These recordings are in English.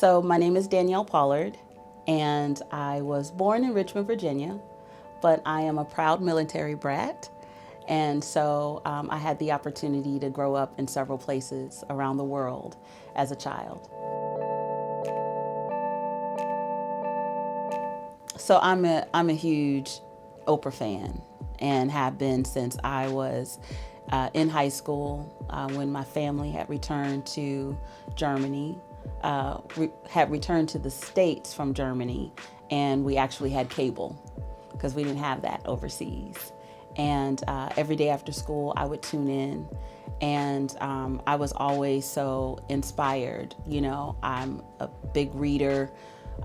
So my name is Danielle Pollard, and I was born in Richmond, Virginia, but I am a proud military brat. And so I had the opportunity to grow up in several places around the world as a child. So I'm a huge Oprah fan and have been since I was in high school when my family had returned to Germany, had returned to the States from Germany, and we actually had cable because we didn't have that overseas. And every day after school, I would tune in, and I was always so inspired. You know, I'm a big reader.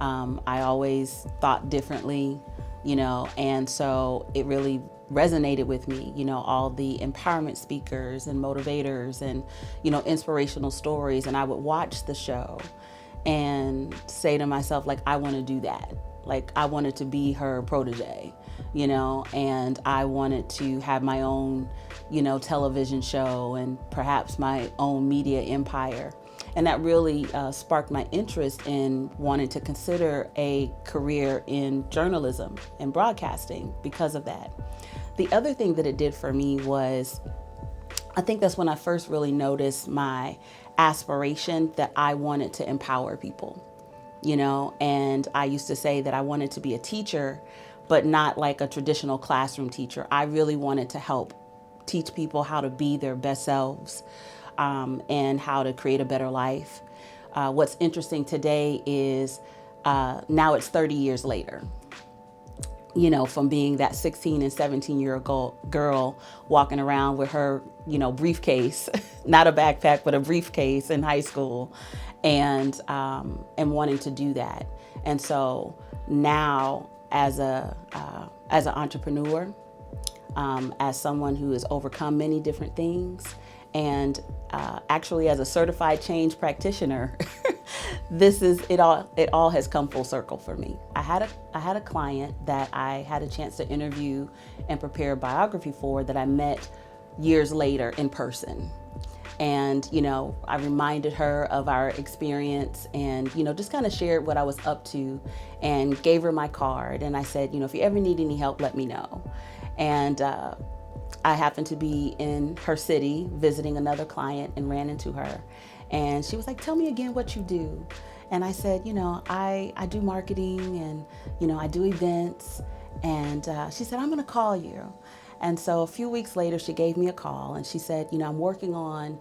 I always thought differently, and so it really resonated with me, all the empowerment speakers and motivators and, inspirational stories. And I would watch the show and say to myself, like, I want to do that. Like, I wanted to be her protege, and I wanted to have my own, television show and perhaps my own media empire. And that really sparked my interest in wanting to consider a career in journalism and broadcasting because of that. The other thing that it did for me was, I think that's when I first really noticed my aspiration that I wanted to empower people, and I used to say that I wanted to be a teacher, but not like a traditional classroom teacher. I really wanted to help teach people how to be their best selves, and how to create a better life. What's interesting today is now it's 30 years later, from being that 16 and 17-year-old girl walking around with her, briefcase, not a backpack, but a briefcase in high school, and wanting to do that. And so now as an entrepreneur, as someone who has overcome many different things, and actually as a certified change practitioner, it all has come full circle for me. I had a client that I had a chance to interview and prepare a biography for that I met years later in person. And, I reminded her of our experience and, just kind of shared what I was up to and gave her my card. And I said, if you ever need any help, let me know. And I happened to be in her city visiting another client and ran into her. And she was like, tell me again what you do. And I said, I do marketing and, I do events. And she said, I'm going to call you. And so a few weeks later, she gave me a call and she said, I'm working on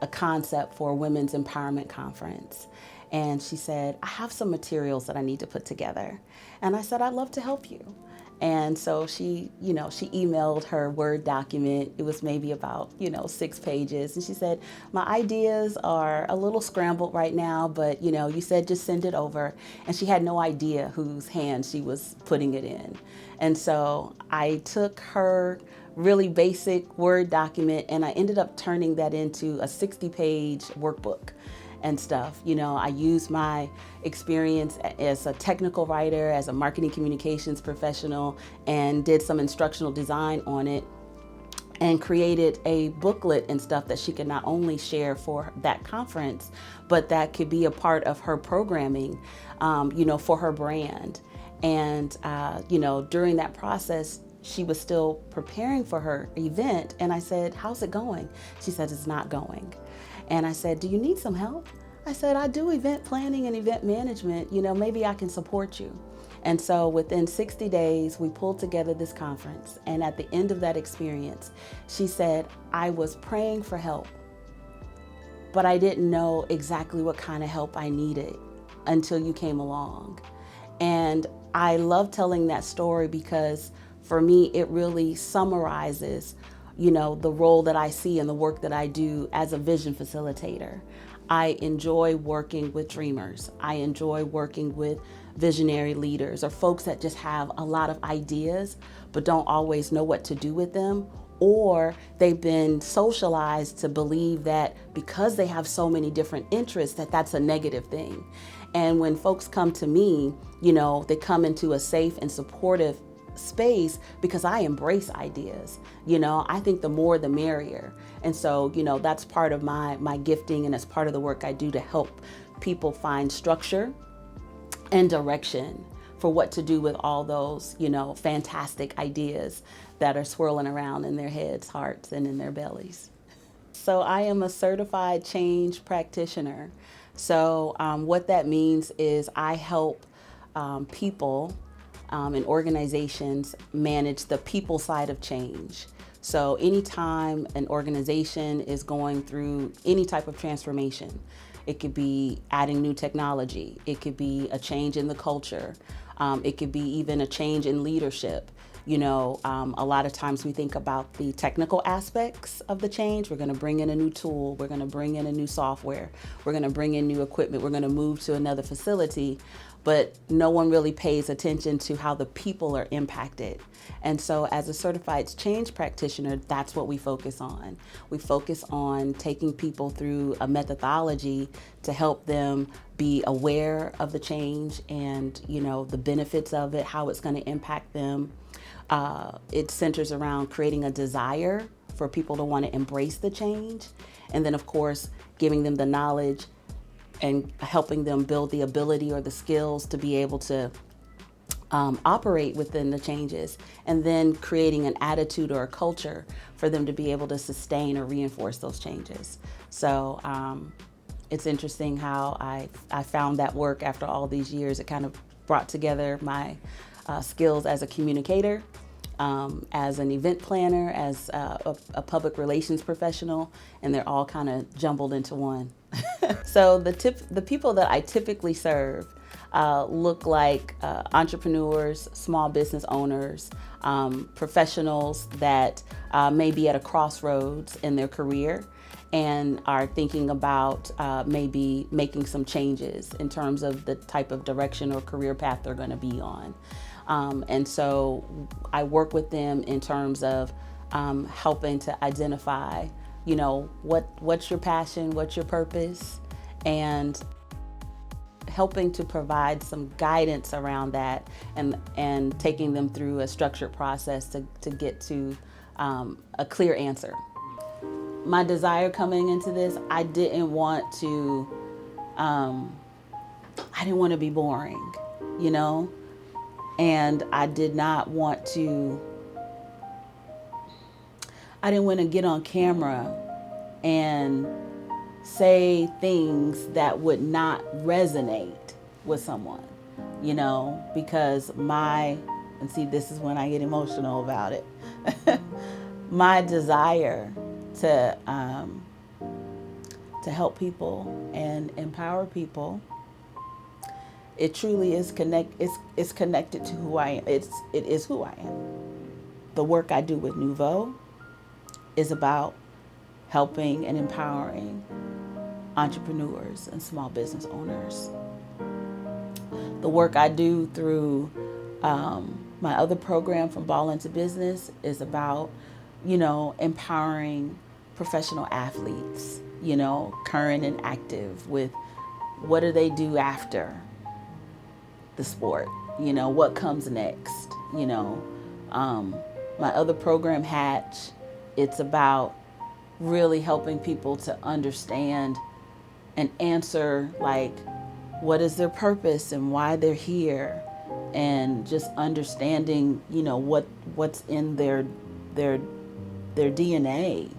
a concept for a women's empowerment conference. And she said, I have some materials that I need to put together. And I said, I'd love to help you. And so she emailed her Word document. It was maybe about, 6 pages. And she said, my ideas are a little scrambled right now, but, you said just send it over. And she had no idea whose hand she was putting it in. And so I took her really basic Word document and I ended up turning that into a 60-page workbook and stuff. I used my experience as a technical writer, as a marketing communications professional, and did some instructional design on it and created a booklet and stuff that she could not only share for that conference, but that could be a part of her programming, for her brand. And, during that process, she was still preparing for her event. And I said, how's it going? She said, it's not going. And I said, do you need some help? I said, I do event planning and event management. Maybe I can support you. And so within 60 days, we pulled together this conference. And at the end of that experience, she said, I was praying for help, but I didn't know exactly what kind of help I needed until you came along. And I love telling that story because for me, it really summarizes the role that I see and the work that I do as a vision facilitator. I enjoy working with dreamers. I enjoy working with visionary leaders or folks that just have a lot of ideas, but don't always know what to do with them, or they've been socialized to believe that because they have so many different interests, that that's a negative thing. And when folks come to me, they come into a safe and supportive space because I embrace ideas. I think the more the merrier. And so, that's part of my gifting, and that's part of the work I do to help people find structure and direction for what to do with all those, fantastic ideas that are swirling around in their heads, hearts, and in their bellies. So I am a certified change practitioner. So what that means is I help people and organizations manage the people side of change. So anytime an organization is going through any type of transformation, it could be adding new technology, it could be a change in the culture, it could be even a change in leadership. A lot of times we think about the technical aspects of the change. We're going to bring in a new tool. We're going to bring in a new software. We're going to bring in new equipment. We're going to move to another facility. But no one really pays attention to how the people are impacted. And so as a certified change practitioner, that's what we focus on. We focus on taking people through a methodology to help them be aware of the change and, the benefits of it, how it's going to impact them. It centers around creating a desire for people to want to embrace the change. And then, of course, giving them the knowledge and helping them build the ability or the skills to be able to operate within the changes, and then creating an attitude or a culture for them to be able to sustain or reinforce those changes. So it's interesting how I found that work after all these years. It kind of brought together my skills as a communicator, as an event planner, as a public relations professional, and they're all kind of jumbled into one. So the people that I typically serve look like entrepreneurs, small business owners, professionals that may be at a crossroads in their career and are thinking about maybe making some changes in terms of the type of direction or career path they're going to be on. And so I work with them in terms of helping to identify, what's your passion, what's your purpose, and helping to provide some guidance around that, and taking them through a structured process to get to a clear answer. My desire coming into this, I didn't want to be boring, and I didn't want to get on camera and say things that would not resonate with someone, because and see, this is when I get emotional about it. My desire to help people and empower people, it truly is connected to who I am. It is who I am. The work I do with Nouveau is about helping and empowering entrepreneurs and small business owners. The work I do through my other program, From Ball into Business, is about, empowering professional athletes, current and active, with what do they do after the sport, what comes next, my other program, Hatch, it's about really helping people to understand and answer, like, what is their purpose and why they're here, and just understanding, what's in their DNA,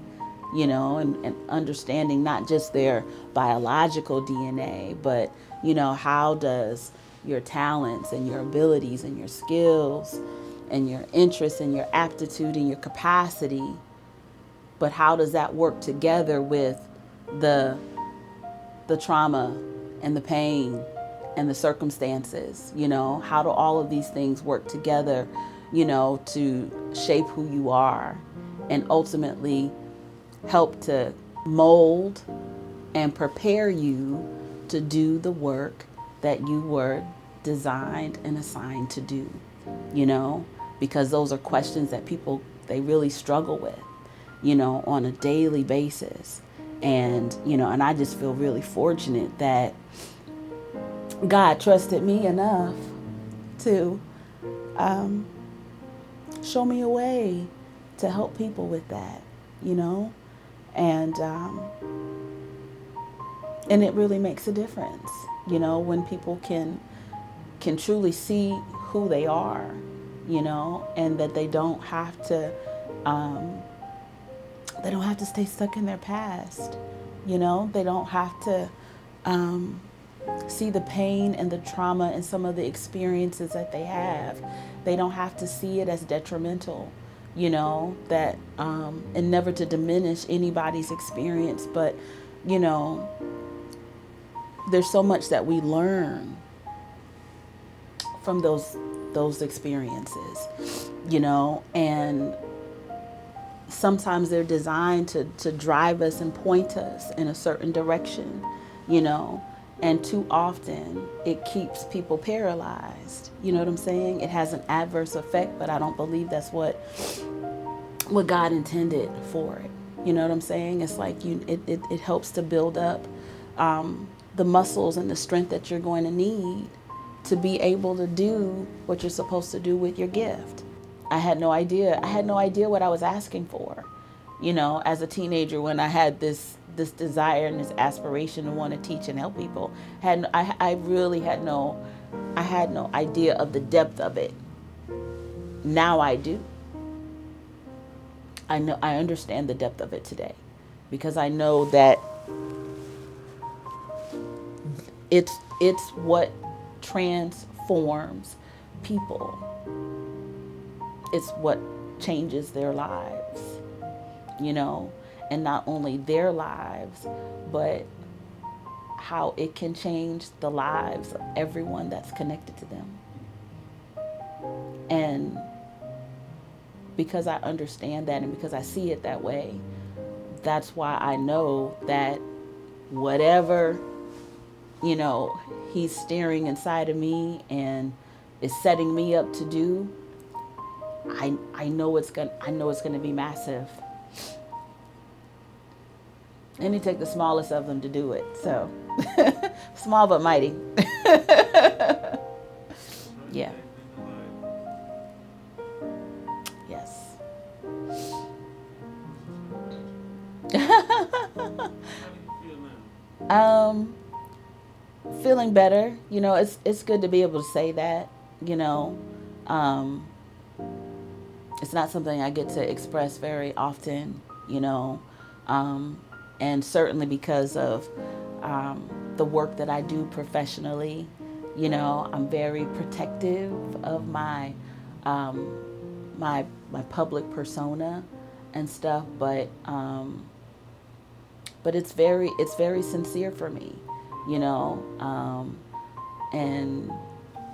and understanding not just their biological DNA, but, how does your talents and your abilities and your skills and your interests and your aptitude and your capacity, but how does that work together with the trauma and the pain and the circumstances? How do all of these things work together, to shape who you are and ultimately help to mold and prepare you to do the work that you were designed and assigned to do, because those are questions that people, they really struggle with, on a daily basis. And, and I just feel really fortunate that God trusted me enough to show me a way to help people with that, you know? And it really makes a difference, you know, when people can truly see who they are, you know, and that they don't have to stay stuck in their past, you know. They don't have to see the pain and the trauma and some of the experiences that they have. They don't have to see it as detrimental, you know, that and never to diminish anybody's experience. But, you know, there's so much that we learn from those experiences, you know, and sometimes they're designed to drive us and point us in a certain direction, you know, and too often it keeps people paralyzed. You know what I'm saying? It has an adverse effect, but I don't believe that's what God intended for it. You know what I'm saying? It's like it helps to build up the muscles and the strength that you're going to need to be able to do what you're supposed to do with your gift. I had no idea what I was asking for, you know, as a teenager, when I had this desire and this aspiration to want to teach and help people. I really had no idea of the depth of it. Now I do. I understand the depth of it today, because I know that it's what transforms people. It's what changes their lives, you know, and not only their lives, but how it can change the lives of everyone that's connected to them. And because I understand that, and because I see it that way, that's why I know that whatever, you know, he's stirring inside of me and is setting me up to do, I know it's gonna be massive. And it takes the smallest of them to do it. So small but mighty. Yeah. Yes. Feeling better. You know, it's good to be able to say that, you know. It's not something I get to express very often, you know, and certainly because of the work that I do professionally. You know, I'm very protective of my my public persona and stuff, but it's very sincere for me, you know, and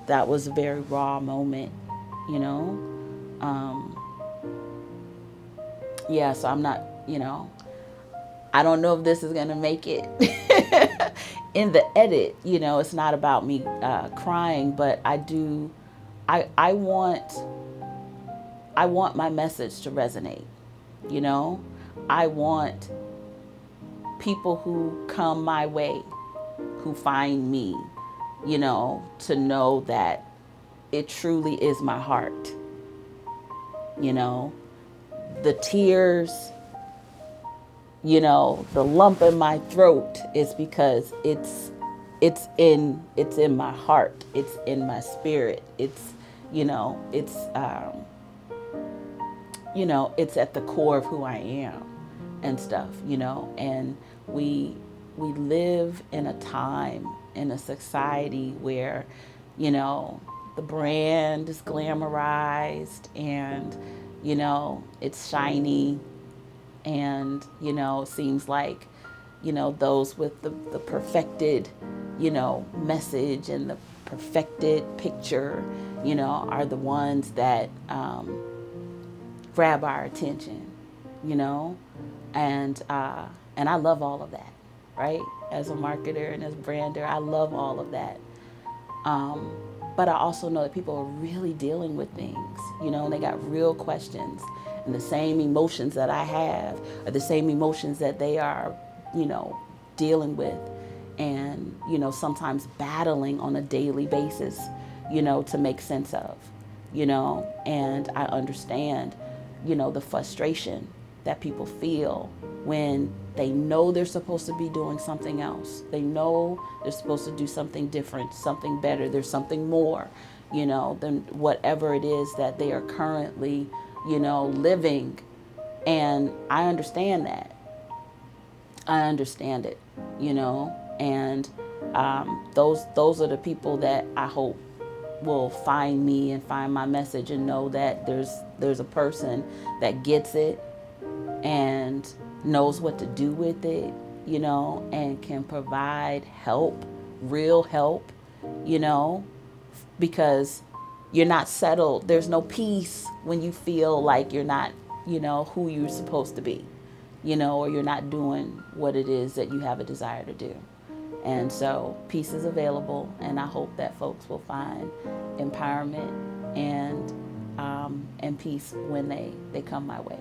that was a very raw moment, you know. Yeah, so I'm not, you know, I don't know if this is going to make it in the edit, you know. It's not about me crying, but I want my message to resonate, you know. I want people who come my way, who find me, you know, to know that it truly is my heart, you know. The tears, you know, the lump in my throat is because it's in my heart, it's in my spirit, it's, you know, it's at the core of who I am and stuff, you know. And we live in a time, in a society where, you know, the brand is glamorized and, you know, it's shiny, and, you know, it seems like, you know, those with the perfected, you know, message and the perfected picture, you know, are the ones that grab our attention, you know. And I love all of that, right? As a marketer and as a brander, I love all of that. But I also know that people are really dealing with things, you know, and they got real questions. And the same emotions that I have are the same emotions that they are, you know, dealing with. And, you know, sometimes battling on a daily basis, you know, to make sense of. and I understand, the frustration that people feel when they know they're supposed to be doing something else. They know they're supposed to do something different, something better. There's something more, than whatever it is that they are currently, living. And I understand that. I understand it, and those are the people that I hope will find me and find my message and know that there's a person that gets it and knows what to do with it, and can provide help, real help, because you're not settled. There's no peace when you feel like you're not, who you're supposed to be, or you're not doing what it is that you have a desire to do. And so peace is available, and I hope that folks will find empowerment and peace when they come my way.